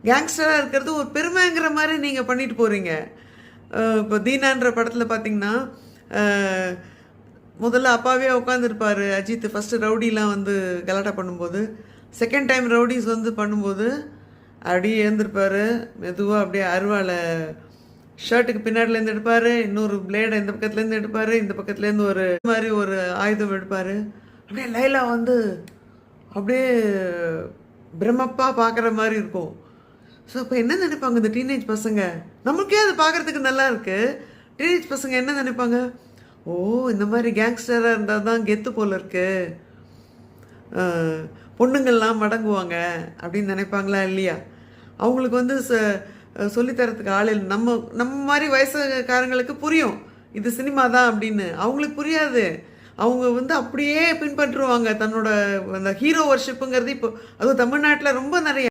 கேங்ஸ்டராக இருக்கிறது ஒரு பெருமைங்கிற மாதிரி நீங்கள் பண்ணிட்டு போகிறீங்க. இப்போ தீனான்ற படத்தில் பார்த்தீங்கன்னா முதல்ல அப்பாவே உட்காந்துருப்பார் அஜித். ஃபஸ்ட்டு ரவுடிலாம் வந்து கலாட்டா பண்ணும்போது, செகண்ட் டைம் ரவுடிஸ் வந்து பண்ணும்போது அப்படியே எழுந்திருப்பார். மெதுவாக அப்படியே அருவாளை ஷர்ட்டுக்கு பின்னாடிலேருந்து எடுப்பார், இன்னொரு பிளேடை இந்த பக்கத்துலேருந்து எடுப்பார், இந்த பக்கத்துலேருந்து ஒரு மாதிரி ஒரு ஆயுதம் எடுப்பார். அப்படியே லைலா வந்து அப்படியே பிரம்மப்பாக பார்க்குற மாதிரி இருக்கும். ஸோ அப்போ என்ன நினைப்பாங்க இந்த டீனேஜ் பசங்க? நமக்கே அது பார்க்குறதுக்கு நல்லா இருக்குது. டீனேஜ் பசங்க என்ன நினைப்பாங்க? ஓ, இந்த மாதிரி கேங்ஸ்டராக இருந்தால் தான் கெத்து போல் இருக்கு, பொண்ணுங்கள்லாம் மடங்குவாங்க அப்படின்னு நினைப்பாங்களா இல்லையா? அவங்களுக்கு வந்து சொல்லித்தரத்துக்கு ஆள் இல்லை. நம்ம மாதிரி வயசுக்காரங்களுக்கு புரியும் இது சினிமா தான் அப்படின்னு. அவங்களுக்கு புரியாது. அவங்க வந்து அப்படியே பின்பற்றுவாங்க தன்னோட அந்த ஹீரோ வர்ஷிப்புங்கிறது. இப்போ அதுவும் தமிழ்நாட்டில் ரொம்ப நிறைய